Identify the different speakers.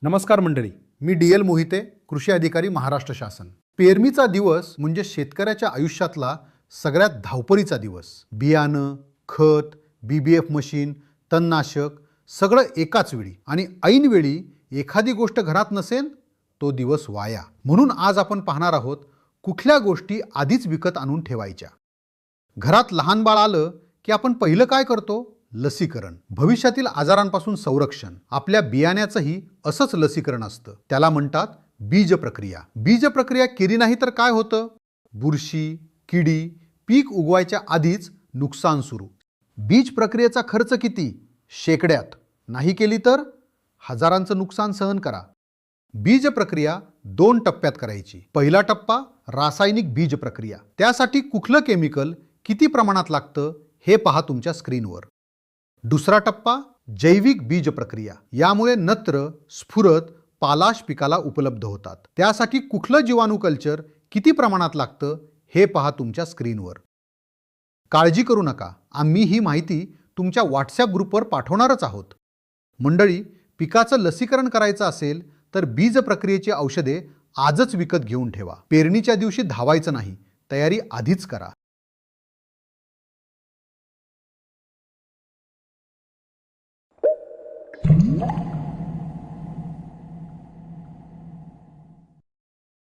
Speaker 1: नमस्कार मंडळी, मी DL मोहिते, कृषी अधिकारी, महाराष्ट्र शासन. पेरणीचा दिवस म्हणजे शेतकऱ्याच्या आयुष्यातला सगळ्यात धावपळीचा दिवस. बियाणं, खत, BBF मशीन, तणनाशक सगळं एकाच वेळी आणि ऐन वेळी एखादी गोष्ट घरात नसेल तो दिवस वाया. म्हणून आज आपण पाहणार आहोत कुठल्या गोष्टी आधीच विकत आणून ठेवायच्या. घरात लहान बाळ आलं की आपण पहिलं काय करतो? लसीकरण. भविष्यातील आजारांपासून संरक्षण. आपल्या बियाण्याचंही असंच लसीकरण असतं. त्याला म्हणतात बीज प्रक्रिया. बीज प्रक्रिया केली नाही तर काय होतं? बुरशी, किडी, पीक उगवायच्या आधीच नुकसान सुरू. बीज प्रक्रियेचा खर्च किती? शेकड्यात. नाही केली तर हजारांचं नुकसान सहन करा. बीज प्रक्रिया 2 टप्प्यात करायची. पहिला टप्पा रासायनिक बीज प्रक्रिया. त्यासाठी कुठलं केमिकल किती प्रमाणात लागतं हे पहा तुमच्या स्क्रीनवर. दुसरा टप्पा जैविक बीज प्रक्रिया. यामुळे नत्र, स्फुरद, पालाश पिकाला उपलब्ध होतात. त्यासाठी कुठलं जीवाणू कल्चर किती प्रमाणात लागतं हे पहा तुमच्या स्क्रीनवर. काळजी करू नका, आम्ही ही माहिती तुमच्या WhatsApp ग्रुपवर पाठवणारच आहोत. मंडळी, पिकाचं लसीकरण करायचं असेल तर बीज प्रक्रियेची औषधे आजच विकत घेऊन ठेवा. पेरणीच्या दिवशी धावायचं नाही, तयारी आधीच करा.